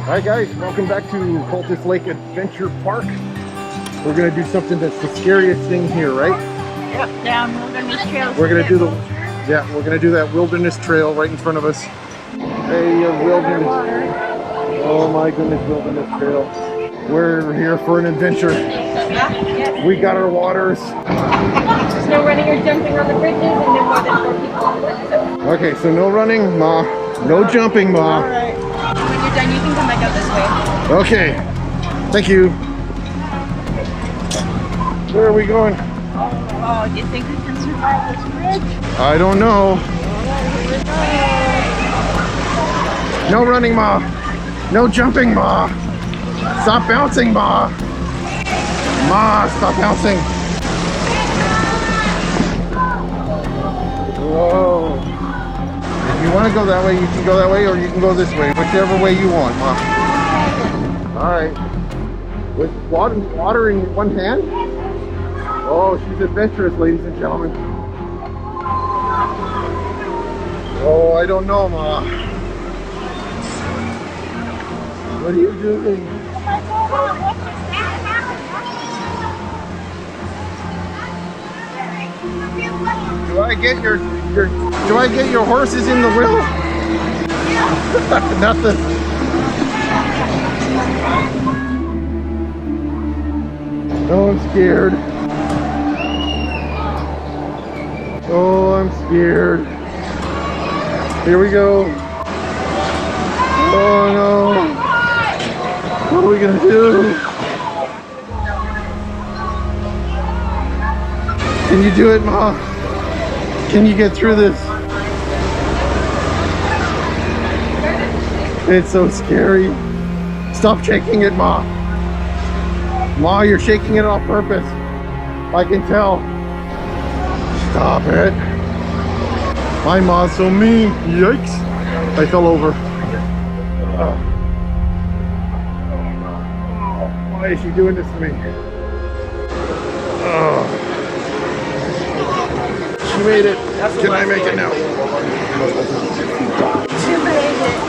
Hi guys, welcome back to Cultus Lake Adventure Park. We're gonna do something that's the scariest thing here, right? Yep, down wilderness trails. We're gonna do we're gonna do that wilderness trail right in front of us. Hey, wilderness. Oh my goodness, wilderness trail. We're here for an adventure. We got our waters. There's no running or jumping on the bridges and no more than 4 people on the bridges. Okay, so no running, Ma. No jumping, Ma. All right. When you're done, you can come back out this way. Okay. Thank you. Where are we going? Oh, do you think we can survive this bridge? I don't know. No running, Ma. No jumping, Ma. Stop bouncing, Ma. Ma, stop bouncing. Whoa. If you want to go that way, you can go that way, or you can go this way. Whichever way you want, Ma. All right. With water in one hand? Oh, she's adventurous, ladies and gentlemen. Oh, I don't know, Ma. What are you doing? Do I get your horses in the wheel? Nothing. Oh, I'm scared. Oh, I'm scared. Here we go. Oh no. What are we gonna do? Can you do it, Ma? Can you get through this? It's so scary. Stop shaking it, Ma. Ma, you're shaking it on purpose. I can tell. Stop it. My Ma's so mean. Yikes. I fell over. Why is she doing this to me? She made it. Can I make it now?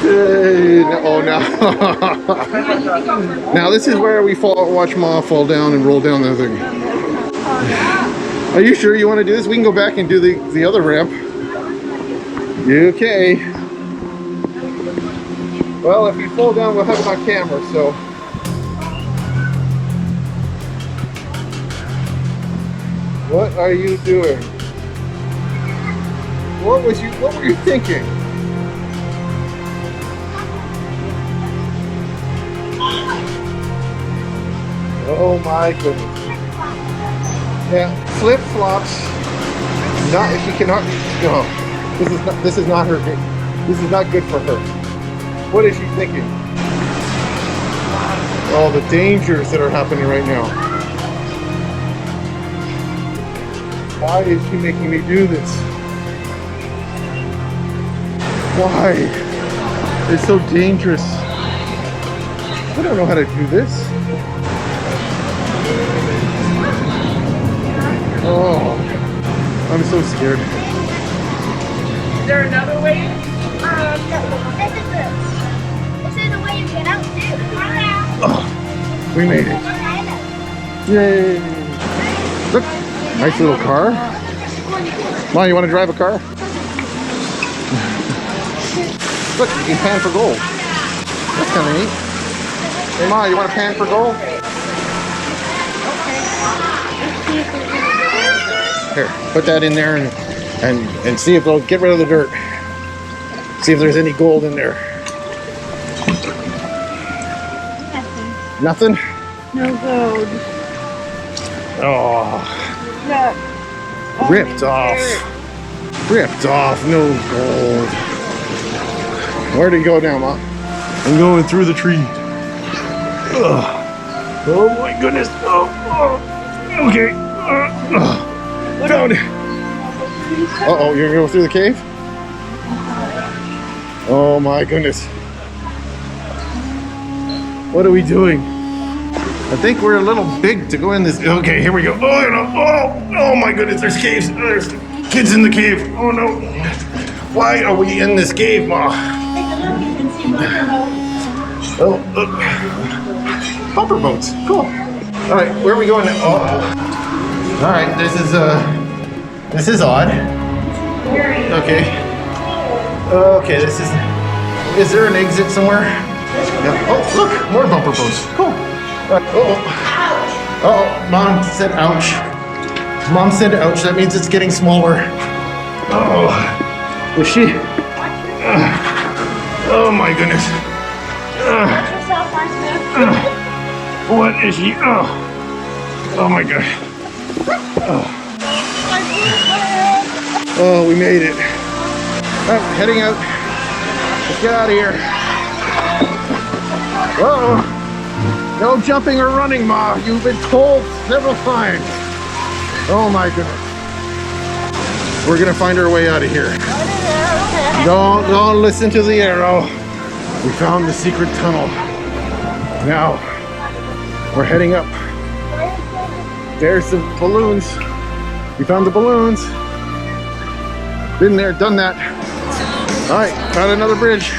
Hey, oh no. Now this is where we watch Ma fall down and roll down the thing. Are you sure you want to do this? We can go back and do the other ramp. Okay. Well, if you fall down, we'll have it on camera, so. What are you doing? What were you thinking? Oh my goodness. Yeah, flip flops. Not if she cannot. No, this is not her. This is not good for her. What is she thinking? Oh, the dangers that are happening right now. Why is she making me do this? Why? It's so dangerous. I don't know how to do this. Oh, I'm so scared. Is there another way? This is the way you get out too. Oh, we made it. Yay. Look, nice little car. Ma, you want to drive a car? Look, you can pan for gold. That's kind of neat. Hey, Ma, you want to pan for gold? Here, put that in there and see if they'll get rid of the dirt. See if there's any gold in there. Nothing? No gold. Oh. Look. Ripped off. Ripped off. No gold. Where do you go now, Ma? I'm going through the tree. Ugh. Oh my goodness. Okay. Found it. Uh-oh, you're gonna go through the cave? Oh my goodness. What are we doing? I think we're a little big to go in this. Okay, here we go. Oh no! Oh my goodness! There's caves. There's kids in the cave. Oh no! Why are we in this cave, Ma? Oh, bumper boats. Cool. All right, where are we going now? Oh. All right, this is odd. Okay. Okay, this is there an exit somewhere? Yeah. Oh, look, more bumper boats. Cool. Oh, Mom said ouch. Mom said ouch. That means it's getting smaller. Oh, is she? Oh my goodness. What is she? Oh my god. Oh, we made it. Oh, heading out. Let's get out of here. Uh-oh. No jumping or running, Ma. You've been told several times. Oh my goodness. We're gonna find our way out of here. Don't listen to the arrow. We found the secret tunnel. Now, we're heading up. There's the balloons. We found the balloons. Been there, done that. All right, found another bridge.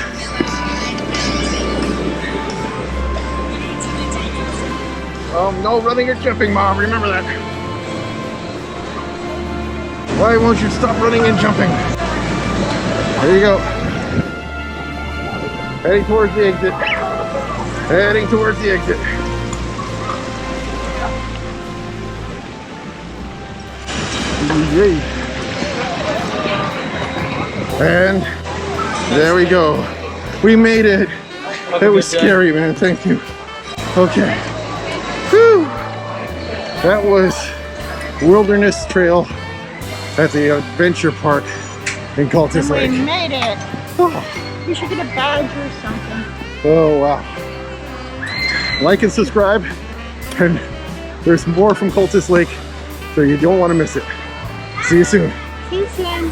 No running or jumping, Mom. Remember that. Why won't you stop running and jumping? There you go. Heading towards the exit. Heading towards the exit. Yay. And there we go. We made it. It was scary, man. Thank you. Okay. Whew. That was Wilderness Trail at the Adventure Park in Cultus Lake. We made it. Oh. You should get a badge or something. Oh, wow. Like and subscribe. And there's more from Cultus Lake, so you don't want to miss it. See you soon. See you soon.